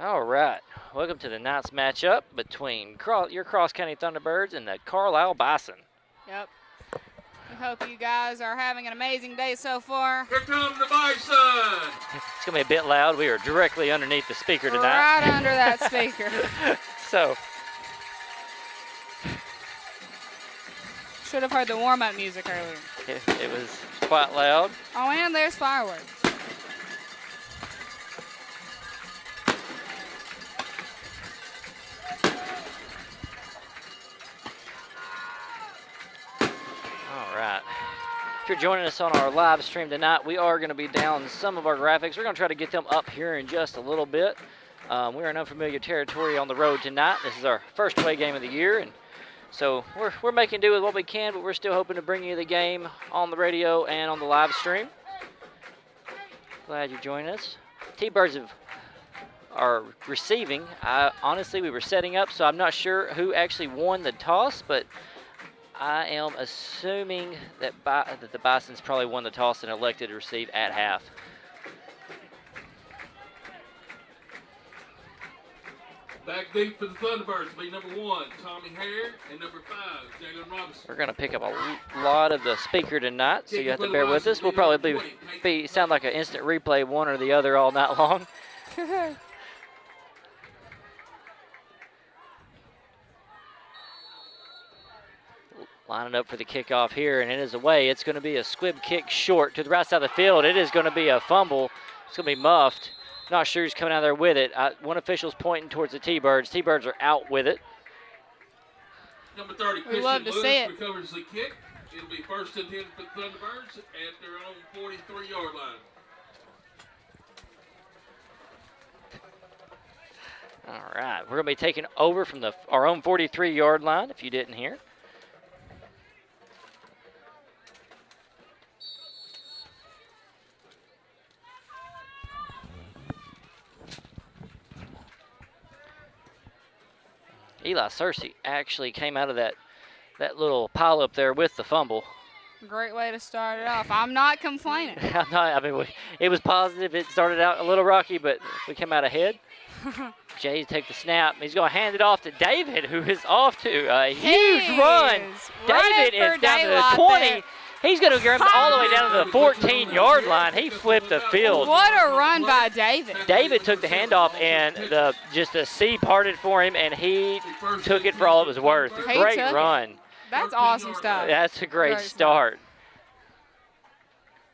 All right, welcome to the night's matchup between your Cross County Thunderbirds and the Carlisle Bison. Yep. We hope you guys are having an amazing day so far. Here comes the Bison! It's going to be a bit loud. We are directly underneath the speaker tonight. Right under that speaker. So. Should have heard the warm-up music earlier. It was quite loud. Oh, and there's fireworks. All right. If you're joining us on our live stream tonight, we are going to be down some of our graphics. We're going to try to get them up here in just a little bit. We're in unfamiliar territory on the road tonight. This is our first away game of the year, and so we're making do with what we can, but we're still hoping to bring you the game on the radio and on the live stream. Glad you're joining us. T-Birds are receiving. Honestly, we were setting up, so I'm not sure who actually won the toss, but I am assuming that the Bisons probably won the toss and elected to receive at half. Back deep for the Thunderbirds will be number 1, Tommy Hare, and number 5, Jalen Robinson. We're going to pick up a lot of the speaker tonight, so you have to bear with us. We'll probably sound like an instant replay, one or the other, all night long. Lining up for the kickoff here, and it is away. It's going to be a squib kick short to the right side of the field. It is going to be a fumble. It's going to be muffed. Not sure who's coming out there with it. One official's pointing towards the T-Birds. T-Birds are out with it. Number 30, we love to see it. Recovers the kick. It'll be first and 10 for the Thunderbirds at their own 43-yard line. All right, we're going to be taking over from our own 43-yard line, if you didn't hear. Eli Searcy actually came out of that little pile up there with the fumble. Great way to start it off. I'm not complaining. It was positive. It started out a little rocky, but we came out ahead. Jay take the snap. He's going to hand it off to David, who is off to a huge run. David is down to the 20. There. He's going to get him all the way down to the 14-yard line. He flipped the field. What a run by David. David took the handoff, and just the sea parted for him, and he took it for all it was worth. Great run. That's awesome stuff. That's a great start.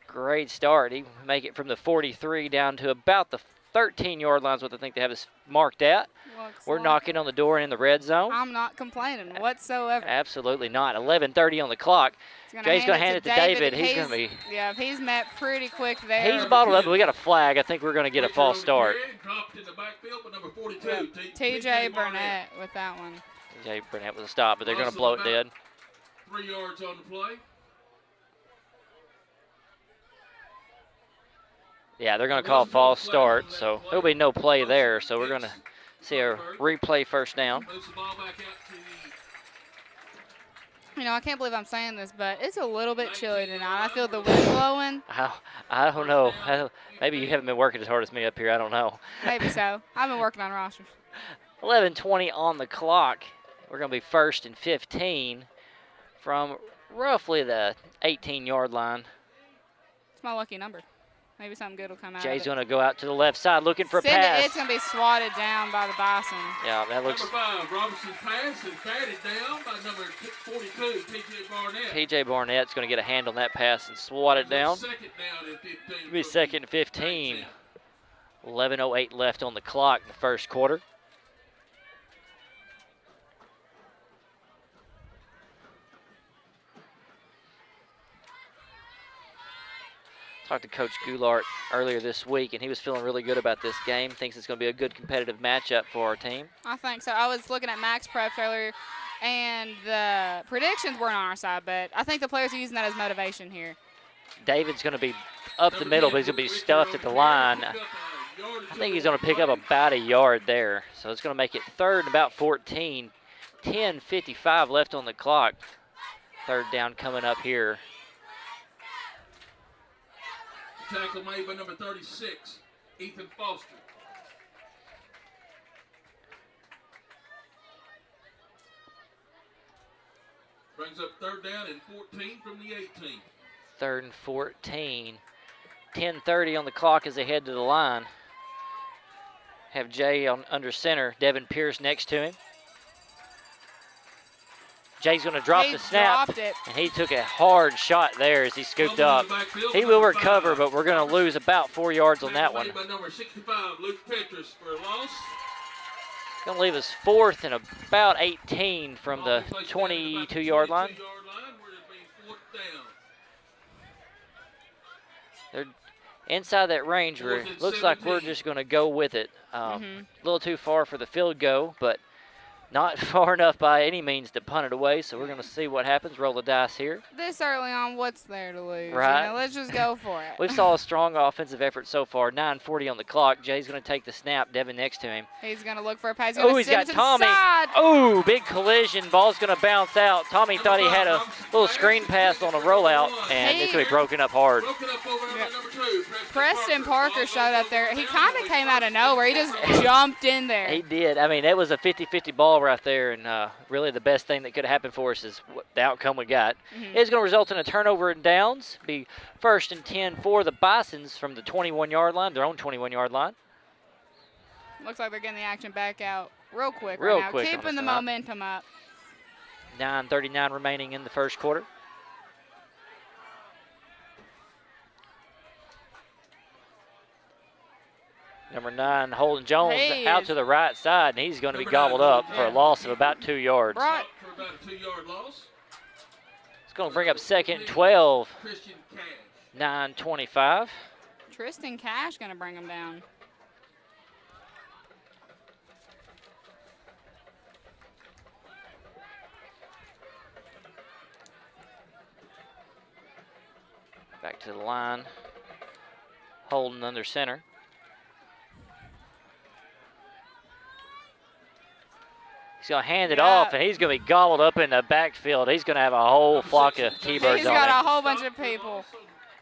Great start. He make it from the 43 down to about the 13-yard line is what I think they have us marked at. We're knocking on the door and in the red zone. I'm not complaining whatsoever. Absolutely not. 11:30 on the clock. Jay's going to hand it to David. He's going to be. Yeah, he's met pretty quick there. He's bottled up, but we got a flag. I think we're going to get a false start. TJ Burnett with that one. TJ Burnett with a stop, but they're going to blow it dead. 3 yards on the play. Yeah, they're going to call a false start, so there'll be no play there. So we're going to see a replay first down. You know, I can't believe I'm saying this, but it's a little bit chilly tonight. I feel the wind blowing. I don't know. Maybe you haven't been working as hard as me up here. I don't know. Maybe so. I've been working on rosters. 11:20 on the clock. We're going to be 1st and 15 from roughly the 18-yard line. It's my lucky number. Maybe something good will come out. Jay's going to go out to the left side looking for a pass. It's going to be swatted down by the Bison. Yeah, that looks. Number 5, Robinson pass and batted down by number 42, P.J. Barnett. P.J. Barnett's going to get a hand on that pass and swat it down. Second down at 15. It'll be 2nd and 15. 11:08 left on the clock in the first quarter. Talked to Coach Goulart earlier this week, and he was feeling really good about this game. Thinks it's going to be a good competitive matchup for our team. I think so. I was looking at Max Preps earlier, and the predictions weren't on our side, but I think the players are using that as motivation here. David's going to be up the middle, but he's going to be stuffed at the line. I think he's going to pick up about a yard there. So it's going to make it 3rd and about 14. 10:55 left on the clock. 3rd down coming up here. Tackle made by number 36, Ethan Foster. Brings up 3rd down and 14 from the 18. 3rd and 14. 10:30 on the clock as they head to the line. Have Jay under center. Devin Pierce next to him. Jay's going to drop the snap, and he took a hard shot there as he scooped up. He will recover, but we're going to lose about 4 yards on that one. By number 65, Luke Tetris for a loss. Going to leave us 4th and about 18 from the 22-yard line. They're inside that range where it looks like we're just going to go with it. A little too far for the field goal, but not far enough by any means to punt it away, so we're going to see what happens. Roll the dice here. This early on, what's there to lose? Right. You know, let's just go for it. We saw a strong offensive effort so far. 9:40 on the clock. Jay's going to take the snap. Devin next to him. He's going to look for a pass. Oh, he's got Tommy. Oh, big collision. Ball's going to bounce out. Tommy thought he had a little screen pass on a rollout, and it's going to be broken up hard. Preston Parker showed up there. He kind of came out of nowhere. He just jumped in there. He did. I mean, it was a 50-50 ball right there, and really the best thing that could have happened for us is the outcome we got. It's going to result in a turnover and downs. Be 1st and 10 for the Bisons from the 21-yard line, their own 21-yard line. Looks like they're getting the action back out real quick real right now, quick keeping the momentum up. 9:39 remaining in the first quarter. Number 9, Holden Jones, out to the right side, and he's going to be gobbled up for a loss of about 2 yards. Right. For about a 2-yard loss. It's going to bring up 2nd and 12. 9:25. Tristan Cash going to bring him down. Back to the line. Holden under center. He's going to hand it off, and he's going to be gobbled up in the backfield. He's going to have a whole flock of T-Birds on him. He's got a whole bunch of people.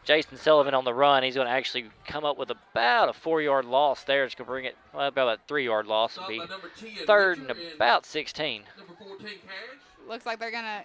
Jason Sullivan on the run. He's going to actually come up with about a 4-yard loss there. It's going to bring it about a 3-yard loss. It'll be 3rd and about 16. Number 14, Cash. Looks like they're going to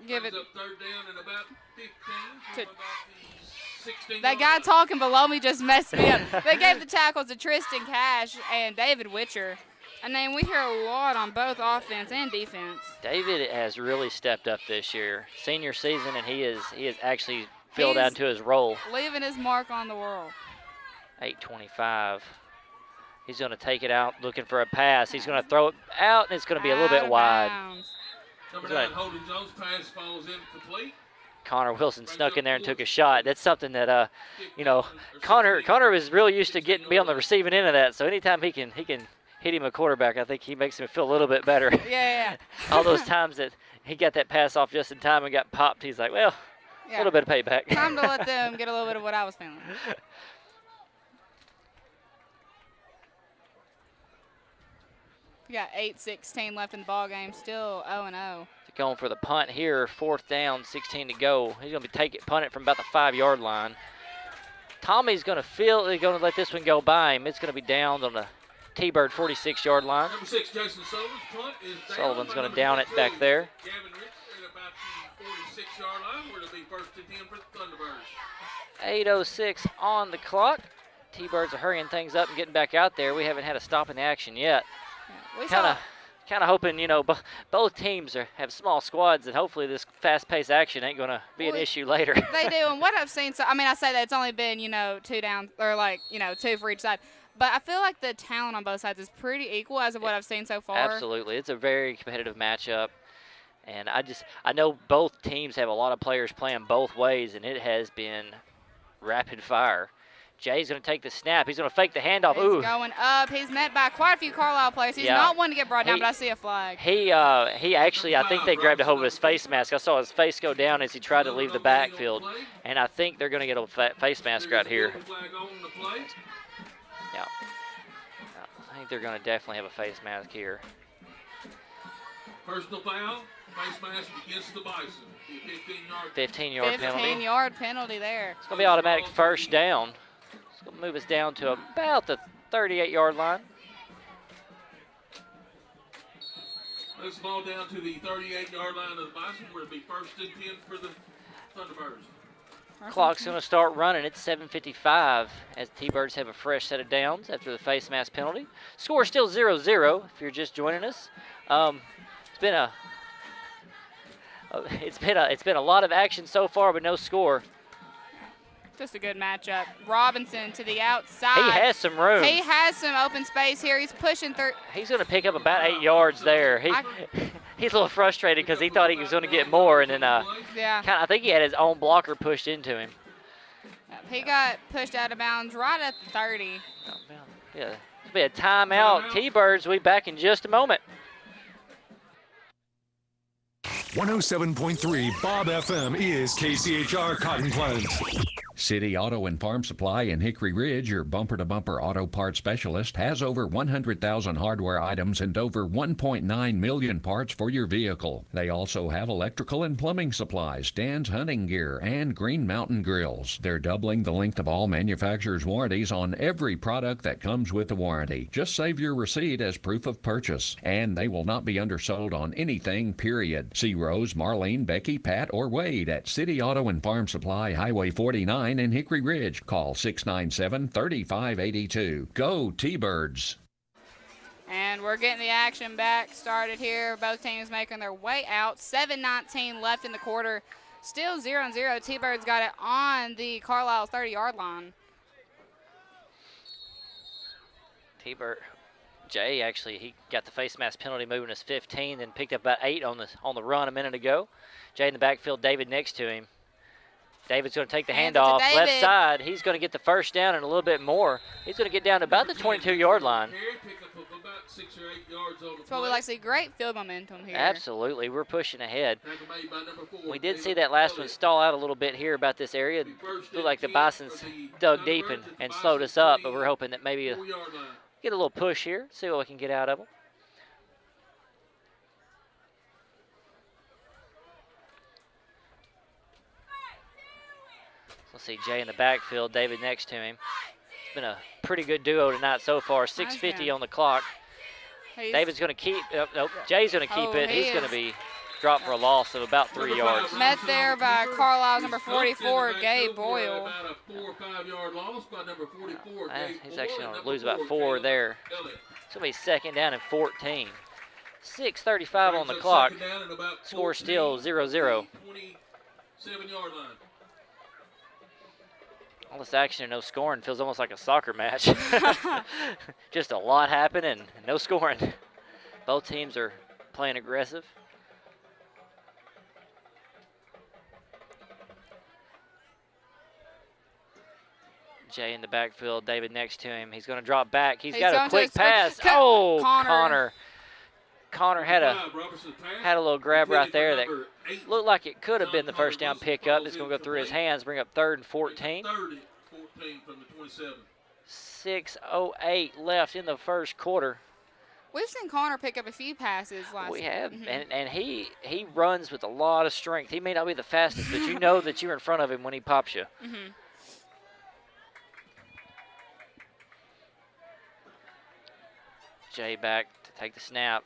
give it. 3rd down and about 15. About the 16. That guy talking below me just messed me up. They gave the tackles to Tristan Cash and David Witcher. And then we hear a lot on both offense and defense. David has really stepped up this year. Senior season, and he is actually filled out into his role. Leaving his mark on the world. 8:25. He's going to take it out, looking for a pass. He's going to throw it out, and it's going to be a little bit wide. Number 9, Holden Jones' pass falls incomplete. Connor Wilson snuck in there and took a shot. That's something that, Connor was really used to be on the receiving end of that. So anytime he can hit him a quarterback, I think he makes him feel a little bit better. Yeah. All those times that he got that pass off just in time and got popped, he's like, well, a little bit of payback. Time to let them get a little bit of what I was feeling. We got 8:16 left in the ball game, still 0-0. Going for the punt here, 4th down, 16 to go. He's going to be punt it from about the 5-yard line. Tommy's going to let this one go by him. It's going to be downed on the T-Bird 46-yard line. Number 6, Jason Sullivan's punt is down. Sullivan's going to down it back there. Gavin Rich at about the 46-yard line, where it'll be 1st and 10 for the Thunderbirds. 8:06 on the clock. T-Birds are hurrying things up and getting back out there. We haven't had a stop in the action yet. Kind of hoping, both teams have small squads, and hopefully this fast-paced action ain't going to be an issue later. They do, and what I've seen, I say that it's only been, 2 down, or 2 for each side. But I feel like the talent on both sides is pretty equal as of what I've seen so far. Absolutely. It's a very competitive matchup. And I know both teams have a lot of players playing both ways, and it has been rapid fire. Jay's going to take the snap. He's going to fake the handoff. He's going up. He's met by quite a few Carlisle players. He's not one to get brought down, but I see a flag. He actually, I think they grabbed a hold of his face mask. I saw his face go down as he tried to leave the backfield. And I think they're going to get a face mask right here. Yeah. I think they're going to definitely have a face mask here. Personal foul. Face mask against the Bison. 15-yard penalty. 15-yard penalty there. It's going to be automatic 1st down. It's going to move us down to about the 38-yard line. Moves the ball down to the 38-yard line of the Bison, where it'll be 1st and 10 for the Thunderbirds. Clock's going to start running. It's 7:55 as the T-Birds have a fresh set of downs after the face mask penalty. Score still 0-0 if you're just joining us. It's been a lot of action so far, but no score. Just a good matchup. Robinson to the outside. He has some room. He has some open space here. He's pushing through. He's going to pick up about 8 yards there. He's a little frustrated because he thought he was going to get more, and then I think he had his own blocker pushed into him. He got pushed out of bounds right at 30. Yeah, it'll be a timeout. T-Birds, we'll be back in just a moment. 107.3 Bob FM is KCHR Cotton Plant. City Auto and Farm Supply in Hickory Ridge, your bumper-to-bumper auto parts specialist, has over 100,000 hardware items and over 1.9 million parts for your vehicle. They also have electrical and plumbing supplies, stands, hunting gear, and Green Mountain grills. They're doubling the length of all manufacturers' warranties on every product that comes with the warranty. Just save your receipt as proof of purchase. And they will not be undersold on anything, period. See Rose, Marlene, Becky, Pat, or Wade at City Auto and Farm Supply, Highway 49 in Hickory Ridge. Call 697-3582. Go T-Birds. And we're getting the action back started here. Both teams making their way out. 7:19 left in the quarter. Still 0-0. T-Birds got it on the Carlisle 30-yard line. T-Bird. Jay actually, he got the face mask penalty moving us 15, then picked up about 8 on the run a minute ago. Jay in the backfield, David next to him. David's going to take the handoff left side. He's going to get the first down and a little bit more. He's going to get down to about the 22-yard line. That's what we like to see. Great field momentum here. Absolutely. We're pushing ahead. We did see that last one stall out a little bit here about this area. Looked like the Bisons dug deep and slowed us up, but we're hoping that maybe get a little push here, see what we can get out of them. Let's see Jay in the backfield, David next to him. It's been a pretty good duo tonight so far. 6:50 on the clock. David's going to keep, nope, Jay's going to keep it. He's going to be dropped for a loss of about 3 yards. Met there by Carlisle's number 44, Gabe Boyle. About a 4 or 5 yard loss by number 44. He's actually going to lose about 4 there. It's going to be 2nd down and 14. 6:35 on the clock. Score still 0-0. 27-yard line. All this action and no scoring feels almost like a soccer match. Just a lot happening and no scoring. Both teams are playing aggressive. Jay in the backfield, David next to him. He's going to drop back. He's got a quick pass. Oh, Connor had a little grab right there that looked like it could have been the first down pickup. It's going to go through his hands, bring up 3rd and 14. 3rd and 14 from the 27. 6:08 left in the first quarter. We've seen Connor pick up a few passes last We have, and he runs with a lot of strength. He may not be the fastest, but you know that you're in front of him when he pops you. Jay back to take the snap.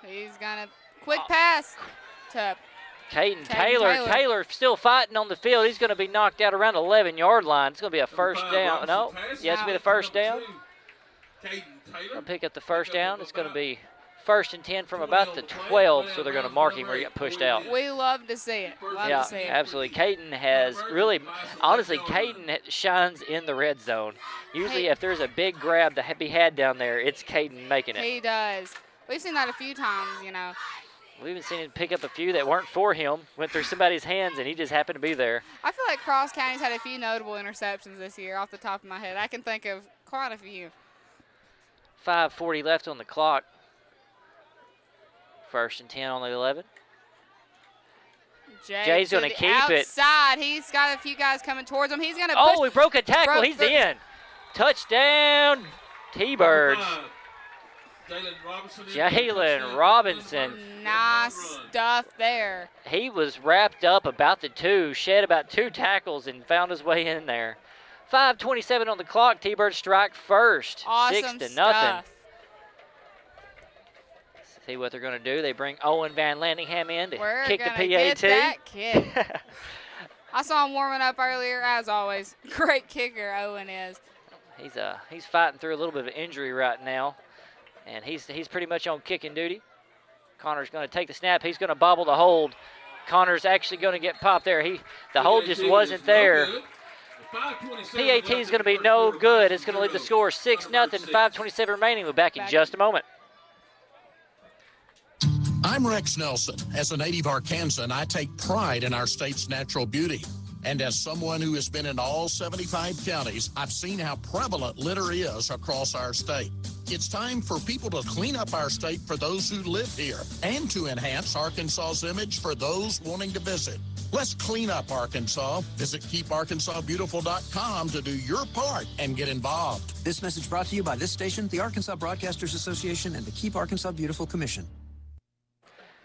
He's going to quick pass to Caden Taylor. Taylor still fighting on the field. He's going to be knocked out around the 11-yard line. It's going to be a first down. No, yeah, it's going to be the first down. I'll pick up the first down. It's going to be 1st and 10 from about the 12, so they're going to mark him where he got pushed out. We love to see it. Yeah, absolutely. Caden has really, honestly, Caden shines in the red zone. Usually if there's a big grab to be had down there, it's Caden making it. He does. We've seen that a few times, you know. We've even seen him pick up a few that weren't for him, went through somebody's hands, and he just happened to be there. I feel like Cross County's had a few notable interceptions this year off the top of my head. I can think of quite a few. 5:40 left on the clock. 1st and 10 on the 11. Jay's going to keep it. Outside. He's got a few guys coming towards him. He's going to push. Oh, he broke a tackle. He's in. Touchdown, T-Birds. Jalen Robinson. Nice stuff there. He was wrapped up about the 2, shed about 2 tackles, and found his way in there. 5:27 on the clock. T-Birds strike first. Awesome 6-0. stuff. See what they're going to do. They bring Owen Van Landingham in to We're kick the gonna PAT. get that kick. I saw him warming up earlier, as always. Great kicker, Owen is. He's fighting through a little bit of injury right now, and he's pretty much on kicking duty. Connor's going to take the snap. He's going to bobble the hold. Connor's actually going to get popped there. The hold just wasn't there. PAT is going to be no good. It's going to lead the score 6-0, 5:27 remaining. We're back in just a moment. I'm Rex Nelson. As a native Arkansan, I take pride in our state's natural beauty. And as someone who has been in all 75 counties, I've seen how prevalent litter is across our state. It's time for people to clean up our state for those who live here and to enhance Arkansas's image for those wanting to visit. Let's clean up Arkansas. Visit keeparkansasbeautiful.com to do your part and get involved. This message brought to you by this station, the Arkansas Broadcasters Association, and the Keep Arkansas Beautiful Commission.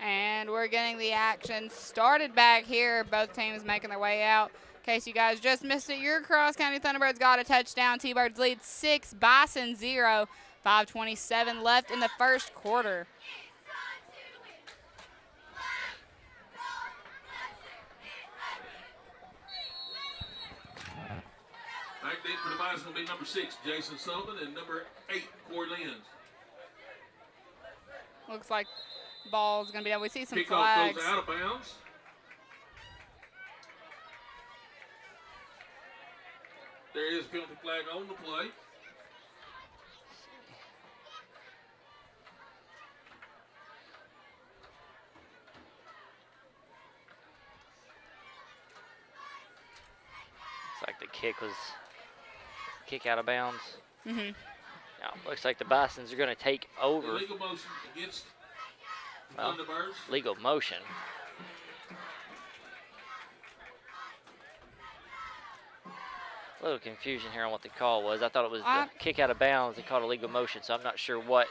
And we're getting the action started back here. Both teams making their way out. In case you guys just missed it, your Cross County Thunderbirds got a touchdown. T-Birds lead 6, Bison 0. 5:27 left in the first quarter. Back deep for the Bison will be number 6, Jason Sullivan, and number 8, Corey Lenz. Looks like ball's going to be down. We see some Kickoff flags. goes out of bounds. There is a penalty flag on the play. Looks like the kick out of bounds. Mm-hmm. Now, looks like the Bisons are going to take over. Legal motion against Thunderbirds. Legal motion. A little confusion here on what the call was. I thought it was the kick out of bounds. They called a legal motion, so I'm not sure what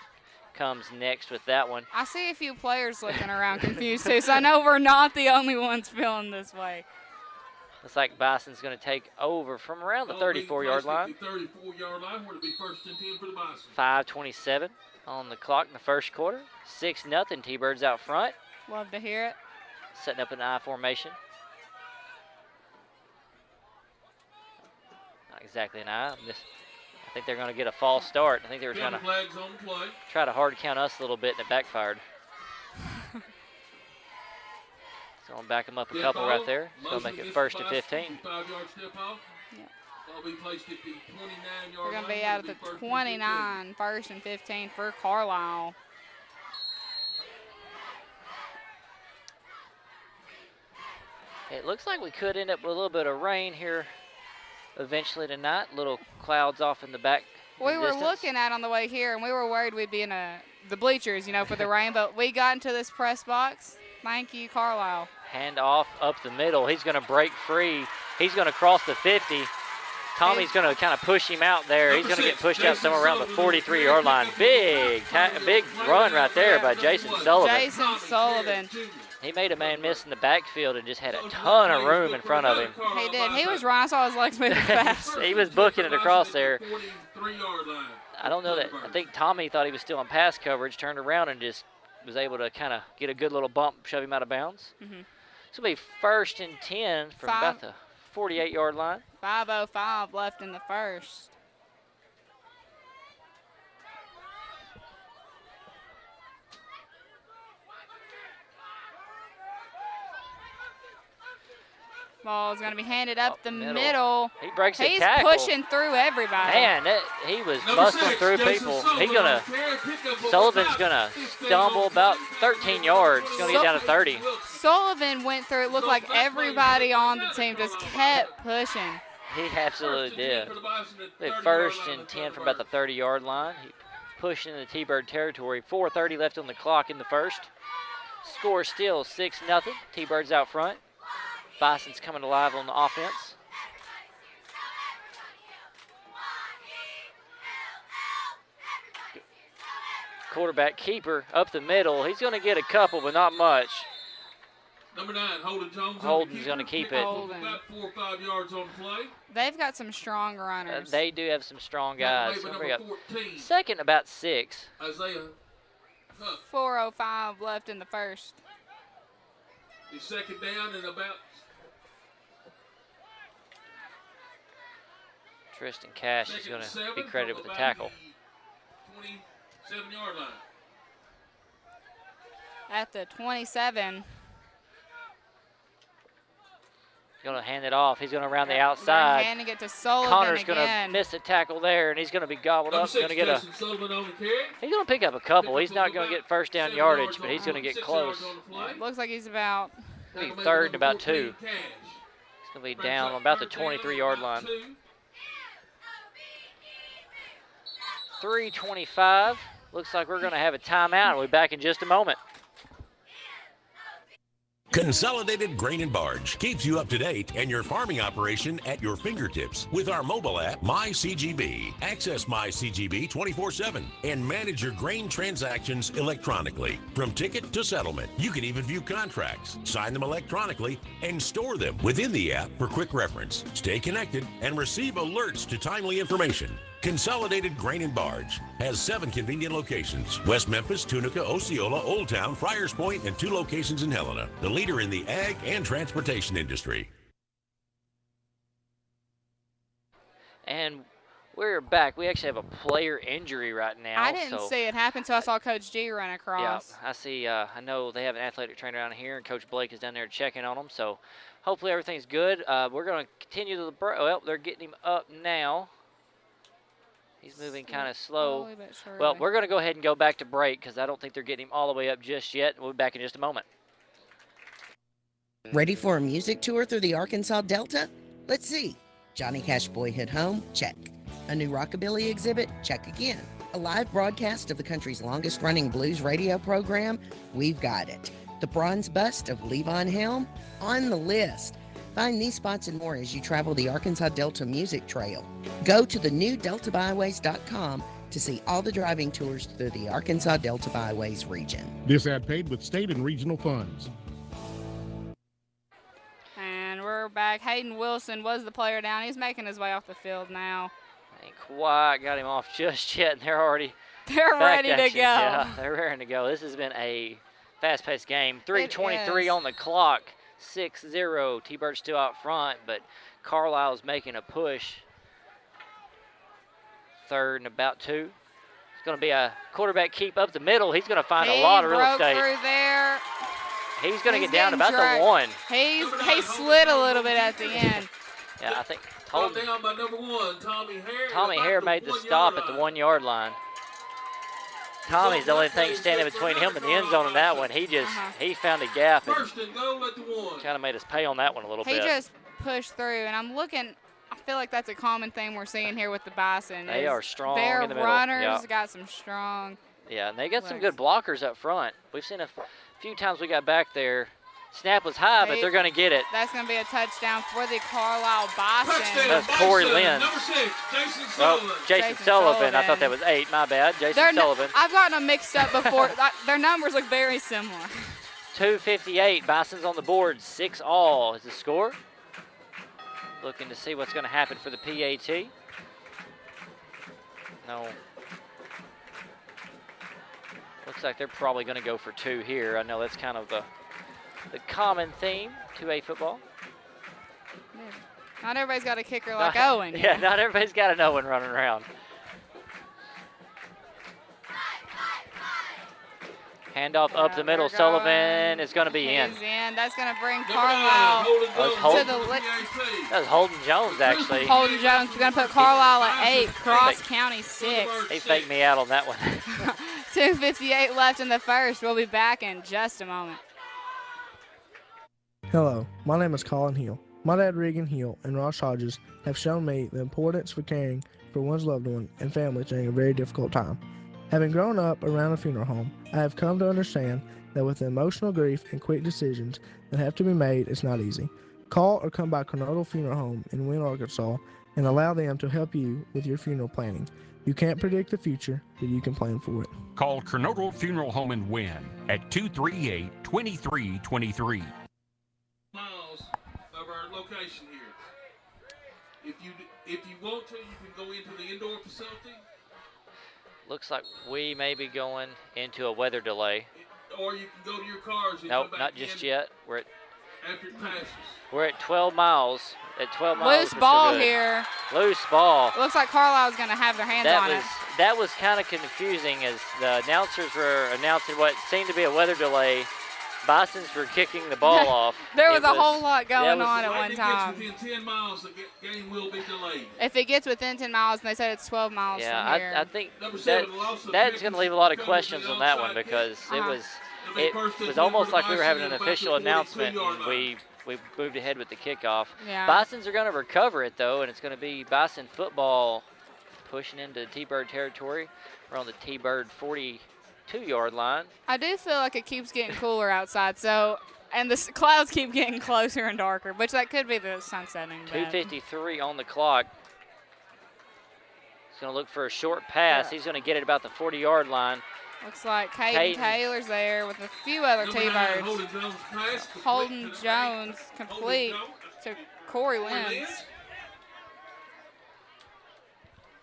comes next with that one. I see a few players looking around confused too, so I know we're not the only ones feeling this way. Looks like Bison's going to take over from around the 34-yard line. 34-yard line, where to be 1st and 10 for the Bison. 5:27 on the clock in the first quarter. 6-0, T-Birds out front. Love to hear it. Setting up an I formation. Not exactly an I. I think they're going to get a false start. I think they were trying to try to hard count us a little bit, and it backfired. So I'm back them up a couple right there. It's going to make it 1st and 15. 5-yard step off. Yep. Ball be placed at the 29-yard line. We're going to be out at the 29, 1st and 15 for Carlisle. It looks like we could end up with a little bit of rain here eventually tonight. Little clouds off in the back. We were looking at on the way here, and we were worried we'd be in the bleachers, for the rain, but we got into this press box. Thank you, Carlisle. Hand off up the middle. He's going to break free. He's going to cross the 50. Tommy's going to kind of push him out there. He's going to get pushed out somewhere around the 43-yard line. Big run right there by Jason Sullivan. Jason Sullivan. He made a man miss in the backfield and just had a ton of room in front of him. He did. He was running. I saw his legs moving fast. He was booking it across there. I don't know that. I think Tommy thought he was still in pass coverage, turned around and just was able to kind of get a good little bump, shove him out of bounds. Mm-hmm. This will be 1st and 10 from about the 48-yard line. 5:05 left in the first. Ball's going to be handed up the middle. He breaks He's a tackle. pushing through everybody. Man, he was busting through people. Sullivan's going to stumble about 13 yards. He's going to get down to 30. Sullivan went through, it looked like everybody on the team just kept pushing. He absolutely did. They 1st and 10 from about the 30-yard line. He pushed into the T-Bird territory. 4:30 left on the clock in the first. Score still 6-0. T-Birds out front. Bison's coming alive on the offense. Quarterback keeper up the middle. He's going to get a couple, but not much. Number 9, Holden Jones. Holden's going to keep it. About 4 or 5 yards on play. They've got some strong runners. They do have some strong guys. Number 14. 2nd about 6. Isaiah 4:05 left in the first. The second down and about. Tristan Cash is going to be credited with the tackle. 27-yard line. At the 27. Going to hand it off. He's going to round the They're outside. handing it to Sullivan Connor's going to again. miss a tackle there, and he's going to be gobbled Number up. 6, Going to get a. Jason Sullivan on the carry. He's going to pick up a couple. He's not going to get first down 7 yardage, yards but he's on going to get 6 close. yards on the play. Looks like he's about. Be That'll make third it and about number 14, 2. Cash. He's going to be down on about the 23-yard line. 3:25. Looks like we're going to have a timeout. We'll be back in just a moment. Consolidated Grain and Barge keeps you up to date and your farming operation at your fingertips with our mobile app, MyCGB. Access MyCGB 24/7 and manage your grain transactions electronically. From ticket to settlement, you can even view contracts, sign them electronically, and store them within the app for quick reference. Stay connected and receive alerts to timely information. Consolidated Grain and Barge has 7 convenient locations: West Memphis, Tunica, Osceola, Old Town, Friars Point, and 2 locations in Helena. The leader in the ag and transportation industry. And we're back. We actually have a player injury right now. I didn't see it happen until I saw Coach G run Yeah, across. I see. I know they have an athletic trainer down here, and Coach Blake is down there checking on them. So hopefully everything's good. We're going to continue the break. Well, they're getting him up now. He's moving kind of slow. Slowly but surely. Well, we're going to go ahead and go back to break because I don't think they're getting him all the way up just yet. We'll be back in just a moment. Ready for a music tour through the Arkansas Delta? Let's see. Johnny Cash Boyhood Home? Check. A new rockabilly exhibit? Check again. A live broadcast of the country's longest-running blues radio program? We've got it. The bronze bust of Levon Helm? On the list. Find these spots and more as you travel the Arkansas Delta Music Trail. Go to the new deltabyways.com to see all the driving tours through the Arkansas Delta Byways region. This ad paid with state and regional funds. And we're back. Hayden Wilson was the player down. He's making his way off the field now. Ain't quite got him off just yet, and they're already They're back ready at to you. go. Yeah, they're ready to go. This has been a fast-paced game. 3:23 on the clock. 6-0. T-Birds still out front, but Carlisle's making a push. Third and about 2. It's going to be a quarterback keep up the middle. He's going to find a lot of real estate. Through there. He's going to He's get down getting about dragged. the 1. He slid a little bit at the end. Yeah, I think Brought down by number 1, Tommy Hare. Tommy about Hare made the 1 stop yard at the line. 1 yard line. Tommy's the only thing standing between him and the end zone in that one. He just he found a gap and First and goal at the 1. kind of made us pay on that one a little He bit. just pushed through, and I'm looking. I feel like that's a common thing we're seeing here with the Bison. They is are strong Their in the middle. runners Yeah. got some strong. Yeah, and they got some good blockers up front. We've seen a few times we got back there. Snap was high, but they're going to get it. That's going to be a touchdown for the Carlisle Bison. That's Corey Lynn. Number 6, Jason Oh, Sullivan. Jason Sullivan. I thought that was 8. My bad. Jason Sullivan. I've gotten them mixed up before. Their numbers look very similar. 2:58. Bison's on the board. 6-all is the score. Looking to see what's going to happen for the PAT. No. Looks like they're probably going to go for 2 here. I know that's kind of the common theme, 2A football. Not everybody's got a kicker like Owen. Yeah, not everybody's got an Owen running around. Handoff up the middle. Sullivan is going to be in. He's in. That's going to bring Carlisle to the That was Holden Jones, actually. Holden Jones is going to put Carlisle at 8, Cross County 6. He faked me out on that one. 2:58 left in the first. We'll be back in just a moment. Hello, my name is Colin Hill. My dad, Regan Hill, and Ross Hodges have shown me the importance for caring for one's loved one and family during a very difficult time. Having grown up around a funeral home, I have come to understand that with emotional grief and quick decisions that have to be made, it's not easy. Call or come by Coronado Funeral Home in Wynne, Arkansas, and allow them to help you with your funeral planning. You can't predict the future, but you can plan for it. Call Coronado Funeral Home in Wynne at 238-2323. Miles of our location here. If you want to, you can go into the indoor facility. Looks like we may be going into a weather delay. Or you can go to your cars and Nope, come back not just in yet. after it passes. We're at 12 miles. At 12 miles. Loose we're ball still good. here. Loose ball. Looks like Carlisle's going to have their hands on it. That was kind of confusing as the announcers were announcing what seemed to be a weather delay. Bisons were kicking the ball off. There was a whole lot going on at one time. If it gets within 10 miles, the game will be delayed. If it gets within 10 miles, and they said it's 12 miles from here. I think that's going to leave a lot of questions on that one because it was almost like we were having an official announcement and we moved ahead with the kickoff. Yeah. Bisons are going to recover it, though, and it's going to be Bison football pushing into T-Bird territory. We're on the T-Bird 42-yard line. I do feel like it keeps getting cooler outside, and the clouds keep getting closer and darker, which that could be the sun setting. 2:53 on the clock. He's going to look for a short pass. He's going to get it about the 40-yard line. Looks like Caden Taylor's there with a few other T-Birds. Holden Jones complete to Corey Lenz.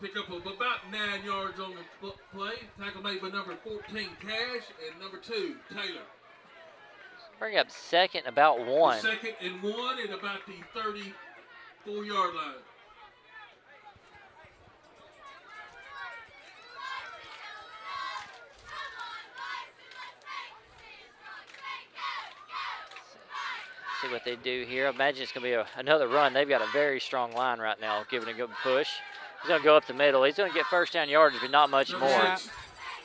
Pick up about 9 yards on the play. Tackle made by number 14, Cash, and number 2, Taylor. Bring up second, about 1. Second and 1 at about the 34-yard line. See what they do here. I imagine it's going to be another run. They've got a very strong line right now, giving a good push. He's going to go up the middle. He's going to get first down yardage, but not much more. Yeah.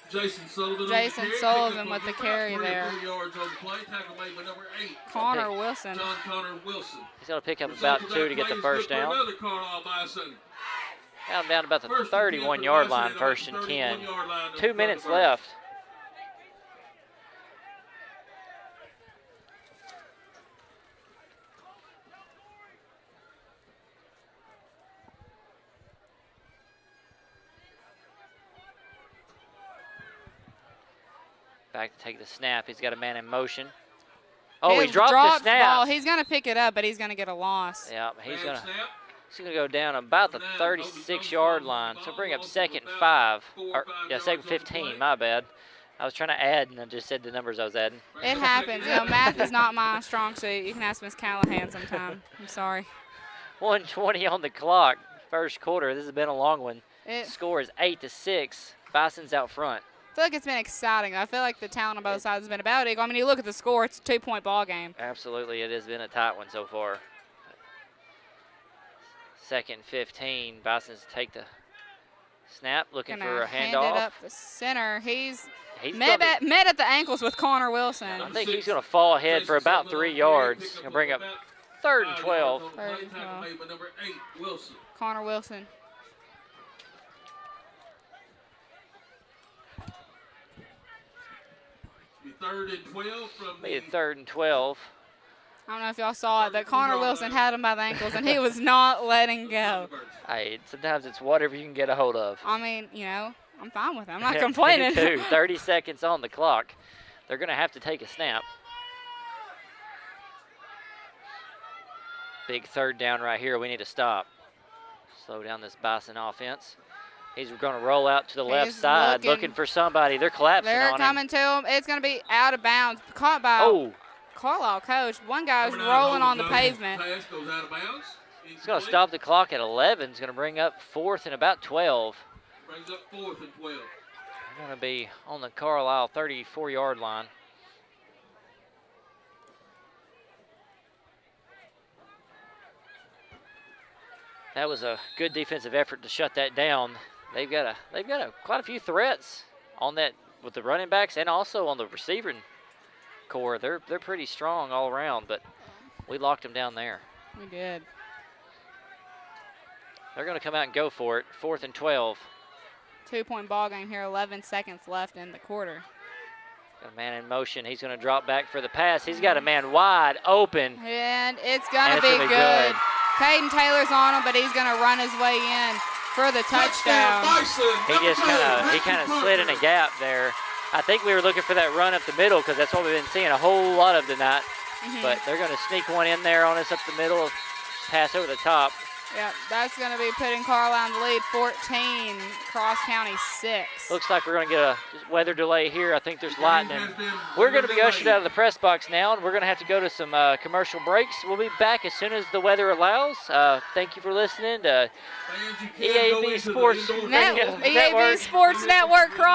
Jason Sullivan with the carry there. Yards on the play. Tackle made by number 8. Connor Wilson. John Connor Wilson. He's going to pick up about 2 to get the first down. Another Carlisle Bison. Down about the 31-yard line, first and 10. 2 minutes left. Back to take the snap. He's got a man in motion. Oh, he dropped the snap. Ball. He's going to pick it up, but he's going to get a loss. Yeah, he's going to go down about the 36-yard line. So bring up second and 5. Second 15, my bad. I was trying to add, and I just said the numbers I was adding. It happens. Math is not my strong suit. You can ask Miss Callahan sometime. I'm sorry. 1:20 on the clock. First quarter. This has been a long one. Score is 8-6. Bison's out front. I feel like it's been exciting. I feel like the talent on both sides has been about it. I mean, you look at the score, it's a 2-point ball game. Absolutely, it has been a tight one so far. Second 15, Bison's take the snap, looking for a handoff. Hand it up the center. He's met at the ankles with Connor Wilson. I think he's going to fall ahead for about 3 yards. Going to bring up 3rd and 12. Connor Wilson. Third and 12 from Made it 3rd and 12. I don't know if y'all saw it, but Connor Wilson had him by the ankles, and he was not letting go. Hey, sometimes it's whatever you can get a hold of. I mean, I'm fine with it. I'm not complaining. 30 seconds on the clock. They're going to have to take a snap. Big 3rd down right here. We need to stop. Slow down this Bison offense. He's going to roll out to the left side, looking for somebody. They're collapsing on him. They're coming to him. It's going to be out of bounds. Caught by Carlisle coach. One guy's rolling on the pavement. He's going to stop the clock at 11. He's going to bring up 4th and about 12. Brings up 4th and 12. They're going to be on the Carlisle 34-yard line. That was a good defensive effort to shut that down. They've got quite a few threats on that with the running backs and also on the receiving core. They're pretty strong all around, but we locked them down there. We did. They're going to come out and go for it. 4th and 12. 2-point ball game here. 11 seconds left in the quarter. Got a man in motion. He's going to drop back for the pass. He's got a man wide open. And it's going to be good. Caden Taylor's on him, but he's going to run his way in for the touchdown. He kind of slid in a gap there. I think we were looking for that run up the middle because that's what we've been seeing a whole lot of tonight. But they're going to sneak one in there on us up the middle, pass over the top. Yep, that's going to be putting Carlisle in the lead, 14, Cross County 6. Looks like we're going to get a weather delay here. I think there's lightning. We're going to be ushered out of the press box now, and we're going to have to go to some commercial breaks. We'll be back as soon as the weather allows. Thank you for listening to EAB Sports EAB Sports Network, Cross